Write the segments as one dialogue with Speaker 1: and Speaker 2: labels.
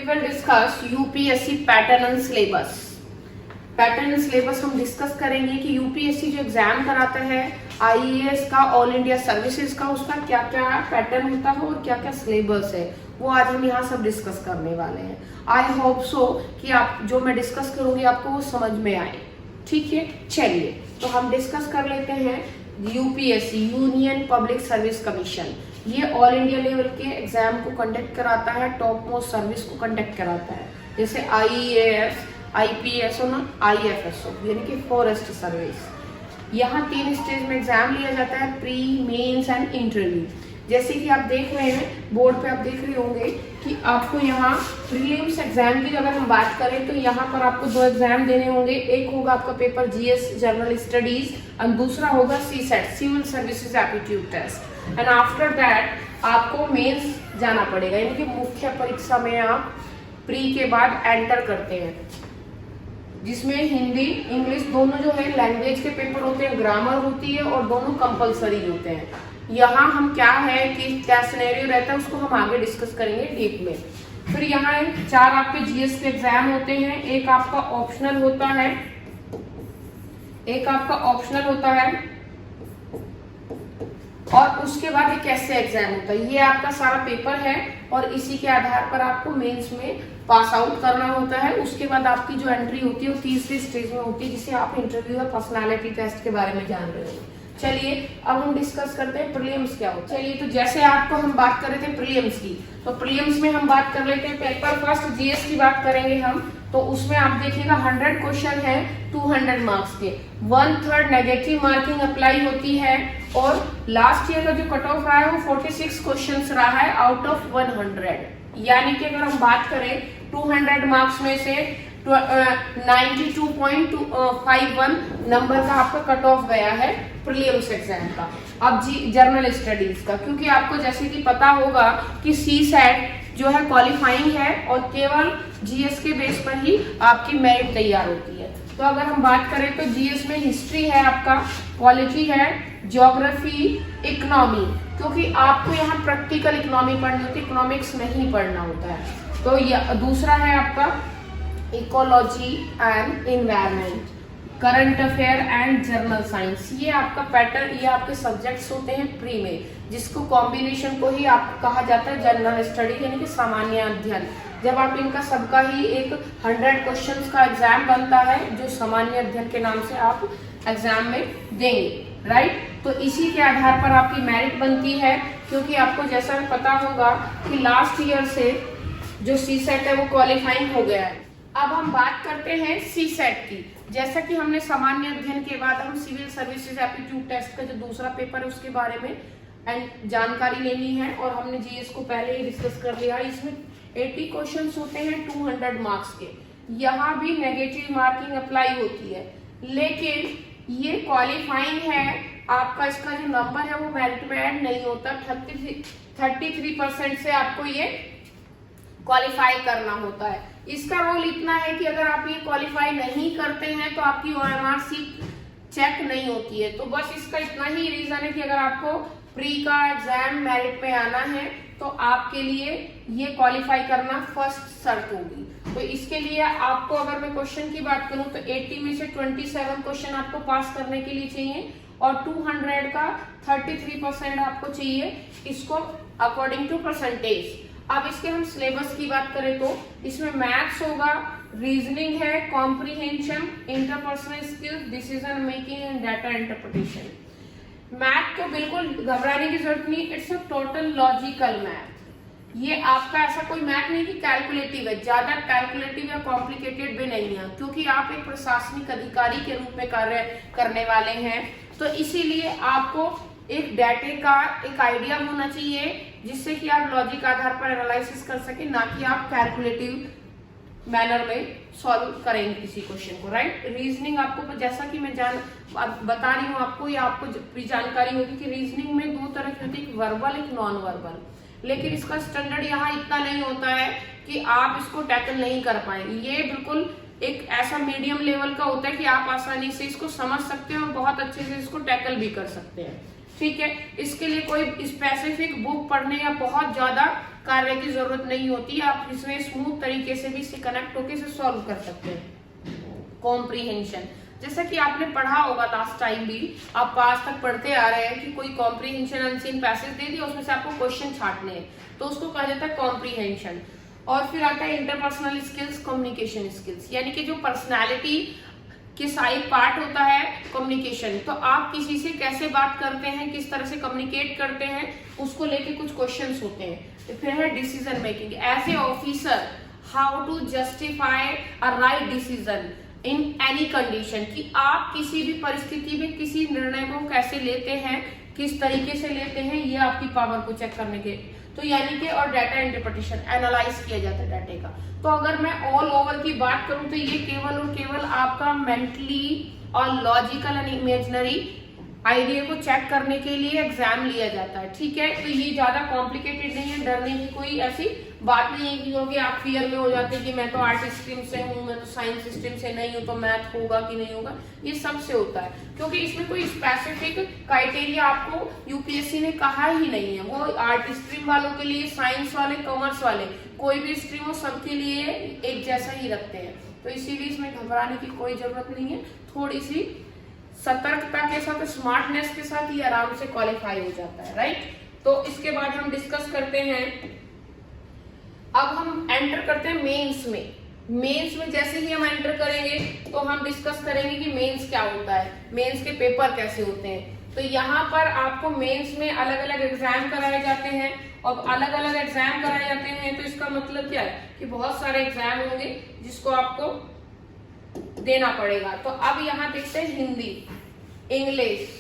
Speaker 1: we will discuss UPSC pattern and syllabus. Pattern and syllabus हम discuss करेंगे कि UPSC जो एग्जाम कराता है आईएएस का, ऑल इंडिया सर्विसेज का, उसका क्या क्या पैटर्न होता है और क्या क्या सिलेबस है, वो आज हम यहाँ सब डिस्कस करने वाले हैं। आई होप सो कि आप जो मैं डिस्कस करूंगी आपको वो समझ में आए। ठीक है, चलिए तो हम डिस्कस कर लेते हैं। UPSC, union public service commission, ये ऑल इंडिया लेवल के एग्जाम को कंडक्ट कराता है, टॉप मोस्ट सर्विस को कंडक्ट कराता है, जैसे आईएएस, आईपीएस और आईएफएसओ यानी कि फॉरेस्ट सर्विस। यहाँ 3 स्टेज में एग्जाम लिया जाता है, प्री, मेंस एंड इंटरव्यू। जैसे कि आप देख रहे हैं बोर्ड पे, आप देख रहे होंगे कि आपको यहाँ प्रीलिम्स एग्जाम की अगर हम बात करें तो यहाँ पर आपको 2 एग्जाम देने होंगे। एक होगा आपका पेपर जीएस जनरल स्टडीज और दूसरा होगा CSAT, civil services aptitude test. And after that आपको मेंस जाना पड़ेगा, यानी कि मुख्य परीक्षा में आप प्री के बाद एंटर करते हैं, जिसमें हिंदी इंग्लिश दोनों जो है लैंग्वेज के पेपर होते हैं, ग्रामर होती है और दोनों कंपलसरी होते हैं। यहाँ हम क्या है कि क्या सिनेरियो रहता है उसको हम आगे डिस्कस करेंगे डीप में। फिर यहाँ 4 आपके जीएस के एग्जाम होते हैं, एक आपका ऑप्शनल होता है, और उसके बाद एक ऐसे एग्जाम होता है। ये आपका सारा पेपर है और इसी के आधार पर आपको मेंस में पास आउट करना होता है। उसके बाद आपकी जो एंट्री होती है वो तीसरी स्टेज में होती है, जिसे आप इंटरव्यू या पर्सनालिटी टेस्ट के बारे में जान रहे हो। चलिए अब हम डिस्कस करते हैं प्रीलिम्स क्या होता है। चलिए तो जैसे आपको हम बात कर रहे थे प्रीलिम्स की, तो प्रीलिम्स में हम बात कर लेते हैं पेपर फर्स्ट जीएस की बात करेंगे हम। तो उसमें आप देखिएगा 100 क्वेश्चन है 200 मार्क्स के, 1/3 नेगेटिव मार्किंग अप्लाई होती है। और लास्ट ईयर का जो कट ऑफ रहा है वो 46 क्वेश्चन रहा है आउट ऑफ 100। यानी कि अगर हम बात करें 200 मार्क्स में से 92.51 नंबर का आपका कट ऑफ गया है प्रीलिम्स एग्जाम का। अब जी जनरल स्टडीज का, क्योंकि आपको जैसे कि पता होगा कि सीसेट जो है क्वालिफाइंग है और केवल जीएस के बेस पर ही आपकी मेरिट तैयार होती है। तो अगर हम बात करें तो जीएस में हिस्ट्री है आपका, पॉलिटी है, ज्योग्राफी, इकोनॉमी, क्योंकि आपको यहाँ प्रैक्टिकल इकोनॉमी पढ़नी होती है, इकोनॉमिक्स नहीं पढ़ना होता है। तो दूसरा है आपका ecology and environment, current affair and journal science. ये आपका पैटर्न, ये आपके सब्जेक्ट्स होते हैं प्री में, जिसको कॉम्बिनेशन को ही आप कहा जाता है जनरल स्टडी यानी कि सामान्य अध्ययन। जब आप इनका सबका ही एक 100 क्वेश्चंस का एग्जाम बनता है जो सामान्य अध्ययन के नाम से आप एग्जाम में देंगे, राइट। तो इसी के आधार पर आपकी मेरिट बनती है, क्योंकि आपको जैसा पता होगा कि लास्ट ईयर से जो सीसेट है वो क्वालिफाइंग हो गया है। अब हम बात करते हैं सीसेट की। जैसा कि हमने सामान्य अध्ययन के बाद हम सिविल सर्विसेज एप्टीट्यूड टेस्ट का जो दूसरा पेपर है उसके बारे में जानकारी लेनी है, और हमने जीएस को पहले ही डिस्कस कर लिया। इसमें 80 क्वेश्चंस होते हैं 200 मार्क्स के। यहाँ भी नेगेटिव मार्किंग अप्लाई होती है, लेकिन ये क्वालिफाइंग है आपका, इसका जो नंबर है वो मेरिट में ऐड नहीं होता। 33% से आपको ये क्वालिफाई करना होता है। इसका रोल इतना है कि अगर आप ये क्वालिफाई नहीं करते हैं तो आपकी ओएमआर सीट चेक नहीं होती है। तो बस इसका इतना ही रीजन है कि अगर आपको प्री का एग्जाम मेरिट में आना है तो आपके लिए ये क्वालिफाई करना फर्स्ट शर्त होगी। तो इसके लिए आपको, अगर मैं क्वेश्चन की बात करूं तो 80 में से 27 क्वेश्चन आपको पास करने के लिए चाहिए और 200 का 33% आपको चाहिए, इसको अकॉर्डिंग टू परसेंटेज। अब इसके हम सिलेबस की बात करें तो इसमें मैथ्स होगा, रीजनिंग है, comprehension, interpersonal skills, decision making and data interpretation. Math को बिल्कुल घबराने की जरूरत नहीं, it's a total logical math. ये आपका ऐसा कोई मैथ नहीं कि कैलकुलेटिव है, ज्यादा कैलकुलेटिव या कॉम्प्लिकेटेड भी नहीं है, क्योंकि आप एक प्रशासनिक अधिकारी के रूप में कार्य करने वाले हैं। तो इसीलिए आपको एक डाटे का एक आइडिया होना चाहिए, जिससे कि आप लॉजिक आधार पर एनालिसिस कर सके, ना कि आप कैलकुलेटिव मैनर में सॉल्व करेंगे किसी क्वेश्चन को, राइट। रीजनिंग आपको, जैसा कि मैं बता रही हूँ आपको, या आपको भी जानकारी होगी कि रीजनिंग में 2 तरह की होती है, एक वर्बल, एक नॉन वर्बल। लेकिन इसका स्टैंडर्ड यहाँ इतना नहीं होता है कि आप इसको टैकल नहीं कर पाएंगे। ये बिल्कुल एक ऐसा मीडियम लेवल का होता है कि आप आसानी से इसको समझ सकते हैं और बहुत अच्छे से इसको टैकल भी कर सकते हैं। ठीक है। इसके लिए कोई स्पेसिफिक बुक पढ़ने या बहुत ज्यादा कार्य की जरूरत नहीं होती, आप इसमें स्मूथ तरीके से भी इससे कनेक्ट होकर इसे सॉल्व कर सकते हैं। कॉम्प्रीहेंशन, जैसा कि आपने पढ़ा होगा लास्ट टाइम भी, आप पास तक पढ़ते आ रहे हैं कि कोई कॉम्प्रीहेंशन अनसीन पैसेज दे दिया, उसमें से आपको क्वेश्चन छांटने हैं, तो उसको कहा जाता है कॉम्प्रीहेंशन। और फिर आता है इंटरपर्सनल स्किल्स, कम्युनिकेशन स्किल्स, यानी कि जो पर्सनैलिटी के साइड पार्ट होता है कम्युनिकेशन, तो आप किसी से कैसे बात करते हैं, किस तरह से कम्युनिकेट करते हैं, उसको लेके कुछ क्वेश्चंस होते हैं। फिर है decision making, as a officer how to justify a right decision in any condition, कि आप किसी भी परिस्थिति में किसी निर्णय को कैसे लेते हैं, किस तरीके से लेते हैं, ये आपकी पावर को चेक करने के, तो यानी कि और डाटा इंटरप्रिटेशन, एनालाइज किया जाता है डाटे का। तो अगर मैं ऑल ओवर की बात करूं तो ये केवल और केवल आपका मेंटली और लॉजिकल एंड इमेजिनरी आइडिया को चेक करने के लिए एग्जाम लिया जाता है, ठीक है। तो ये ज्यादा कॉम्प्लिकेटेड नहीं है, डरने की कोई ऐसी बात नहीं है क्योंकि आप फियर में हो जाते हैं कि मैं तो आर्ट स्ट्रीम से हूँ, मैं तो साइंस स्ट्रीम से नहीं हूँ, तो मैथ होगा कि नहीं होगा, ये सबसे होता है, क्योंकि इसमें कोई स्पेसिफिक क्राइटेरिया आपको यूपीएससी ने कहा ही नहीं है। वो आर्ट स्ट्रीम वालों के लिए, साइंस वाले, कॉमर्स वाले, कोई भी स्ट्रीम हो सबके लिए एक जैसा ही रखते हैं, तो इसीलिए इसमें घबराने की कोई जरूरत नहीं है। थोड़ी सी सतर्कता के साथ, स्मार्टनेस के साथ ये आराम से क्वालिफाई हो जाता है, राइट। तो इसके बाद हम डिस्कस करते हैं, अब हम एंटर करते हैं मेंस में। मेंस में जैसे ही हम एंटर करेंगे तो हम डिस्कस करेंगे कि मेंस क्या होता है, मेंस के पेपर कैसे होते हैं। तो यहाँ पर आपको मेंस में अलग अलग एग्जाम कराए जाते हैं, और अलग अलग एग्जाम कराए जाते हैं तो इसका मतलब क्या है कि बहुत सारे एग्जाम होंगे जिसको आपको देना पड़ेगा। तो अब यहाँ देखते हैं हिंदी, इंग्लिश।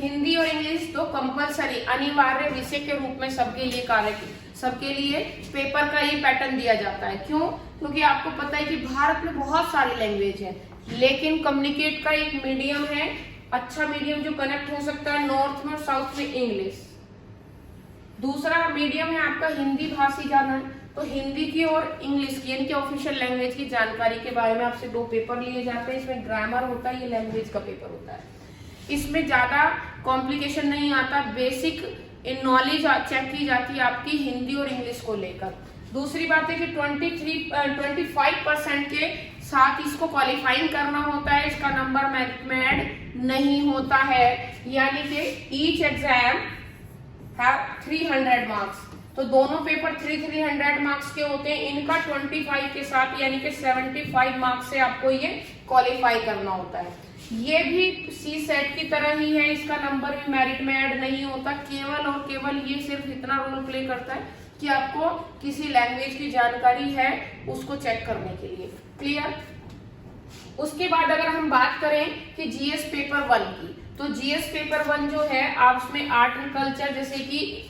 Speaker 1: हिंदी और इंग्लिश तो कंपलसरी अनिवार्य विषय के रूप में सबके लिए सबके लिए पेपर का ये पैटर्न दिया जाता है। क्यों? क्योंकि आपको पता है कि भारत में बहुत सारी लैंग्वेज है, लेकिन कम्युनिकेट का एक मीडियम है, अच्छा मीडियम जो कनेक्ट हो सकता है नॉर्थ में और साउथ में, इंग्लिश। दूसरा मीडियम है आपका हिंदी भाषी जाना है, तो हिंदी की और इंग्लिश की यानी कि ऑफिशियल लैंग्वेज की जानकारी के बारे में आपसे 2 पेपर लिए जाते हैं। इसमें ग्रामर होता है, ये लैंग्वेज का पेपर होता है। इसमें ज्यादा कॉम्प्लिकेशन नहीं आता, बेसिक नॉलेज चेक की जाती है आपकी हिंदी और इंग्लिश को लेकर। दूसरी बात है कि 25% के साथ इसको क्वालिफाइंग करना होता है, इसका नंबर मेरिट में ऐड नहीं होता है, यानी कि ईच एग्जाम हैव 300 मार्क्स। तो दोनों पेपर 300 मार्क्स के होते हैं, इनका 25 के साथ यानी कि 75 मार्क्स से आपको ये क्वालिफाई करना होता है। ये भी सी सेट की तरह ही है, इसका नंबर भी मेरिट में ऐड नहीं होता, केवल और केवल ये सिर्फ इतना रोल प्ले करता है कि आपको किसी लैंग्वेज की जानकारी है उसको चेक करने के लिए। क्लियर? उसके बाद अगर हम बात करें कि जीएस पेपर 1 की, तो जीएस पेपर 1 जो है आप उसमें आर्ट एंड कल्चर, जैसे कि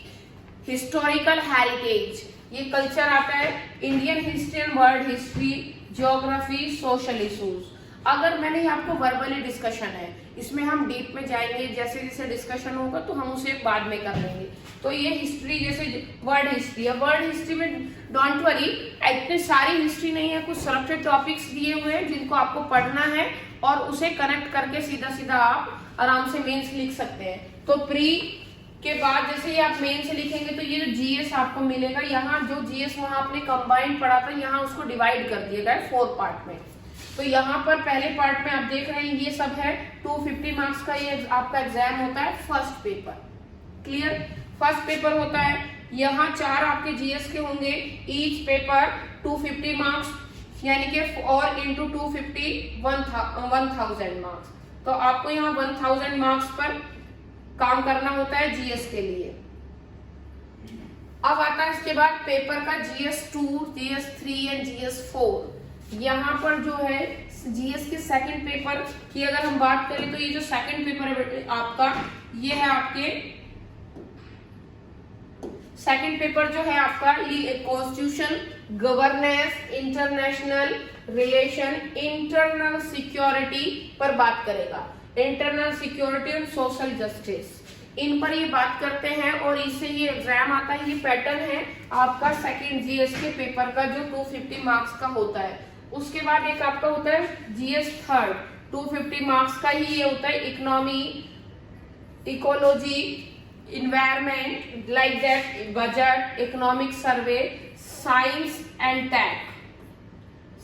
Speaker 1: हिस्टोरिकल हेरिटेज, ये कल्चर आता है, Indian history and world history, geography, social issues. अगर मैंने आपको वर्बली डिस्कशन है, इसमें हम डीप में जाएंगे, जैसे जैसे डिस्कशन होगा तो हम उसे बाद में कर लेंगे। तो ये हिस्ट्री जैसे वर्ल्ड हिस्ट्री है, वर्ल्ड हिस्ट्री में डोंट वरी इतनी सारी हिस्ट्री नहीं है, कुछ सेलेक्टेड टॉपिक्स दिए हुए हैं जिनको आपको पढ़ना है और उसे कनेक्ट करके सीधा सीधा आप आराम से मेंस लिख सकते हैं। तो प्री के बाद जैसे ही आप मेन से लिखेंगे तो ये जो जीएस आपको मिलेगा, यहाँ जो जीएस वहां आपने कंबाइंड पढ़ा था, यहाँ उसको डिवाइड कर दिया गया 4 पार्ट में। तो यहाँ पर पहले पार्ट में आप देख रहे हैं ये सब है 250 मार्क्स का, ये आपका एग्जाम होता है first paper. Clear? First paper होता है, यहाँ 4 आपके जीएस के होंगे, ईच पेपर 250 मार्क्स यानी कि और इंटू 250 1000 मार्क्स। तो आपको यहाँ 1000 मार्क्स पर काम करना होता है जीएस के लिए। अब आता है इसके बाद पेपर का GS2, GS3 एंड GS4। यहाँ पर जो है जीएस के सेकंड पेपर की अगर हम बात करें तो ये जो सेकंड पेपर है आपका, ये है आपके सेकंड पेपर जो है आपका, ये constitution, governance, international relation, internal security पर बात करेगा, इंटरनल सिक्योरिटी और सोशल जस्टिस, इन पर ये बात करते हैं और इससे ये एग्जाम आता है। ये पैटर्न है आपका सेकंड जीएस के पेपर का जो 250 मार्क्स का होता है। उसके बाद एक आपका होता है जीएस थर्ड, 250 मार्क्स का ही ये होता है, economy, ecology, environment, like that budget, economic survey, science and tech.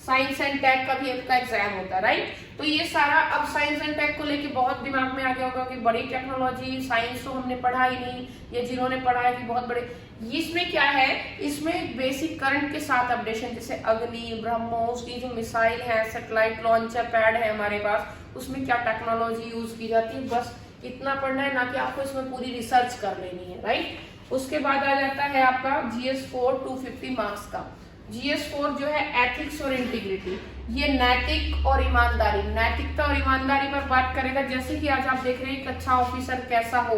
Speaker 1: Science and tech का भी आपका एग्जाम होता है, राइट। तो ये सारा अब साइंस एंड टेक को लेके बहुत दिमाग में आ गया होगा कि बड़ी टेक्नोलॉजी, साइंस तो हमने पढ़ा ही नहीं, ये जिन्होंने पढ़ा है कि बहुत बड़े। इसमें क्या है, इसमें बेसिक करंट के साथ अपडेशन, जैसे अग्नि, ब्रह्मोस की जो मिसाइल है, सैटेलाइट लॉन्चर पैड है हमारे पास, उसमें क्या टेक्नोलॉजी यूज की जाती है, बस इतना पढ़ना है, ना कि आपको इसमें पूरी रिसर्च कर लेनी है, राइट। उसके बाद आ जाता है आपका GS4 250 मार्क्स का। GS4 जो है एथिक्स और इंटीग्रिटी, ये नैतिक और ईमानदारी, नैतिकता और ईमानदारी पर बात करेगा। जैसे कि आज आप देख रहे हैं एक अच्छा ऑफिसर कैसा हो,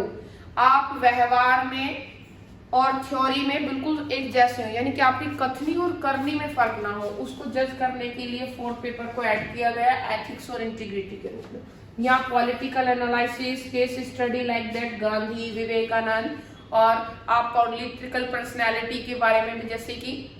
Speaker 1: आप व्यवहार में और थ्योरी में बिल्कुल एक जैसे हो, यानी कि आपकी कथनी और करनी में फर्क ना हो, उसको जज करने के लिए 4th पेपर को ऐड किया गया एथिक्स और इंटीग्रिटी के रूप में। यहाँ political analysis, case study like that Gandhi, Vivekananda, और आप पॉलिटिकल पर्सनैलिटी के बारे में भी, जैसे कि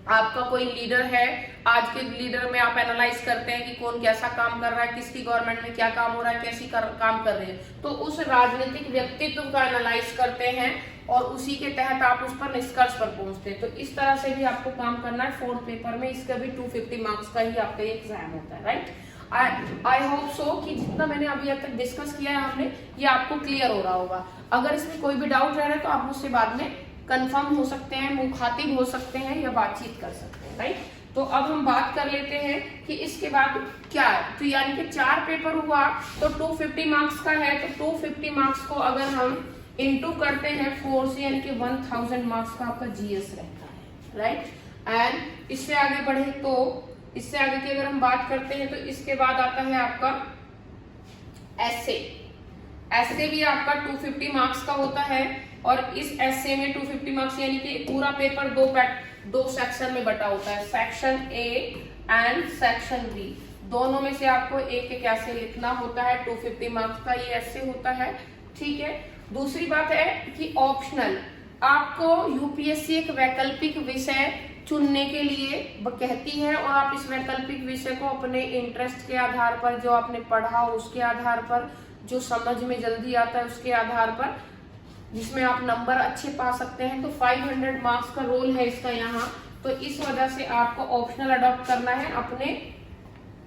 Speaker 1: आपका कोई लीडर है, आज के लीडर में आप एनालाइज करते हैं कि कौन कैसा काम कर रहा है, किसकी गवर्नमेंट में क्या काम हो रहा है, कैसी काम कर रहे हैं, तो उस राजनीतिक व्यक्तित्व का एनालाइज करते हैं और उसी के तहत आप उस पर निष्कर्ष पर पहुंचते हैं। तो इस तरह से भी आपको काम करना है 4th पेपर में। इसका भी 250 मार्क्स का ही आपका एग्जाम होता है, राइट। आई होप सो कि जितना मैंने अभी तक डिस्कस किया है हमने, ये आपको क्लियर हो रहा होगा। अगर इसमें कोई भी डाउट रह रहा है तो आप मुझसे बाद में कंफर्म हो सकते हैं, मुखातिब हो सकते हैं या बातचीत कर सकते हैं, राइट। तो अब हम बात कर लेते हैं कि इसके बाद क्या है। तो यानी कि 4 पेपर हुआ तो 250 मार्क्स का है, तो 250 मार्क्स को अगर हम इंटू करते हैं 4 से, यानी कि 1000 मार्क्स का आपका GS रहता है, राइट। एंड इससे आगे बढ़े तो इससे आगे की अगर हम बात करते हैं तो इसके बाद आता है आपका एसे। एसे भी आपका 250 मार्क्स का होता है, और इस एसे में 250 मार्क्स, यानी कि पूरा पेपर दो सेक्शन में बटा होता है, section A and section B। दोनों में से आपको एक एक ऐसे लिखना होता है। 250 मार्क्स का ये ऐसे होता है, ठीक है। दूसरी बात है कि ऑप्शनल, आपको यूपीएससी एक वैकल्पिक विषय चुनने के लिए कहती है, और आप इस वैकल्पिक विषय को अपने इंटरेस्ट के आधार पर, जो आपने पढ़ा उसके आधार पर, जो समझ में जल्दी आता है उसके आधार पर, जिसमें आप नंबर अच्छे पा सकते हैं। तो 500 मार्क्स का रोल है इसका यहाँ, तो इस वजह से आपको ऑप्शनल अडॉप्ट करना है अपने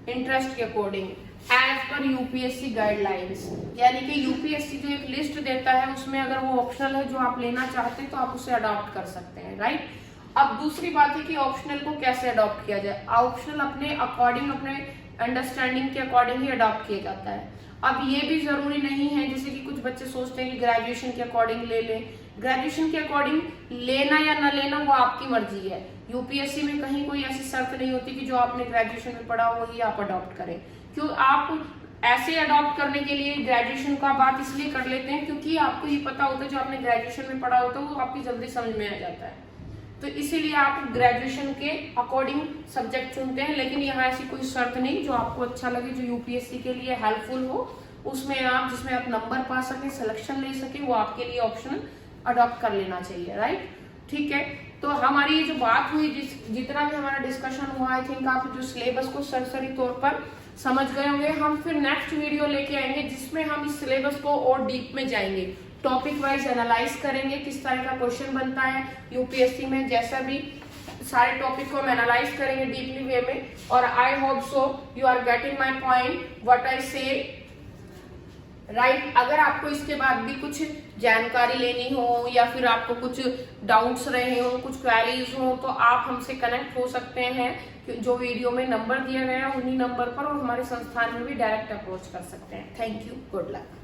Speaker 1: इंटरेस्ट के according, as per UPSC guidelines. यानी कि यूपीएससी जो एक लिस्ट देता है उसमें अगर वो ऑप्शनल है जो आप लेना चाहते हैं तो आप उसे अडॉप्ट कर सकते हैं, राइट। अब दूसरी बात है कि ऑप्शनल को कैसे अडॉप्ट किया जाए। ऑप्शनल अपने अकॉर्डिंग, अपने अंडरस्टैंडिंग के अकॉर्डिंग ही अडॉप्ट किया जाता है। अब ये भी जरूरी नहीं है, जैसे कि कुछ बच्चे सोचते हैं कि ग्रेजुएशन के अकॉर्डिंग ले लें। ग्रेजुएशन के अकॉर्डिंग लेना या न लेना वो आपकी मर्जी है। यूपीएससी में कहीं कोई ऐसी शर्त नहीं होती कि जो आपने ग्रेजुएशन में पढ़ा हो वही आप अडॉप्ट करें। क्यों आप ऐसे अडॉप्ट करने के लिए ग्रेजुएशन का बात इसलिए कर लेते हैं क्योंकि आपको ये पता होता है जो आपने ग्रेजुएशन में पढ़ा होता है वो आपकी जल्दी समझ में आ जाता है, तो इसीलिए आप ग्रेजुएशन के अकॉर्डिंग सब्जेक्ट चुनते हैं। लेकिन यहाँ ऐसी कोई शर्त नहीं, जो आपको अच्छा लगे, जो यूपीएससी के लिए हेल्पफुल हो, उसमें आप, जिसमें आप नंबर पा सके, सिलेक्शन ले सके, वो आपके लिए ऑप्शन अडॉप्ट कर लेना चाहिए, राइट। ठीक है, तो हमारी ये जो बात हुई, जितना भी हमारा डिस्कशन हुआ, आई थिंक आप जो सिलेबस को सरसरी तौर पर समझ गए होंगे। हम फिर नेक्स्ट वीडियो लेके आएंगे जिसमें हम इस सिलेबस को और डीप में जाएंगे, टॉपिक वाइज एनालाइज करेंगे किस तरह का क्वेश्चन बनता है यूपीएससी में, जैसा भी सारे टॉपिक को हम एनालाइज करेंगे डीपली वे में। और I hope so you are getting my point what I say, right. अगर आपको इसके बाद भी कुछ जानकारी लेनी हो या फिर आपको कुछ डाउट्स रहे हो, कुछ क्वेरीज हो, तो आप हमसे कनेक्ट हो सकते हैं। जो वीडियो में नंबर दिया गया है उन्हीं नंबर पर, और हमारे संस्थान में भी डायरेक्ट अप्रोच कर सकते हैं। Thank you, good luck.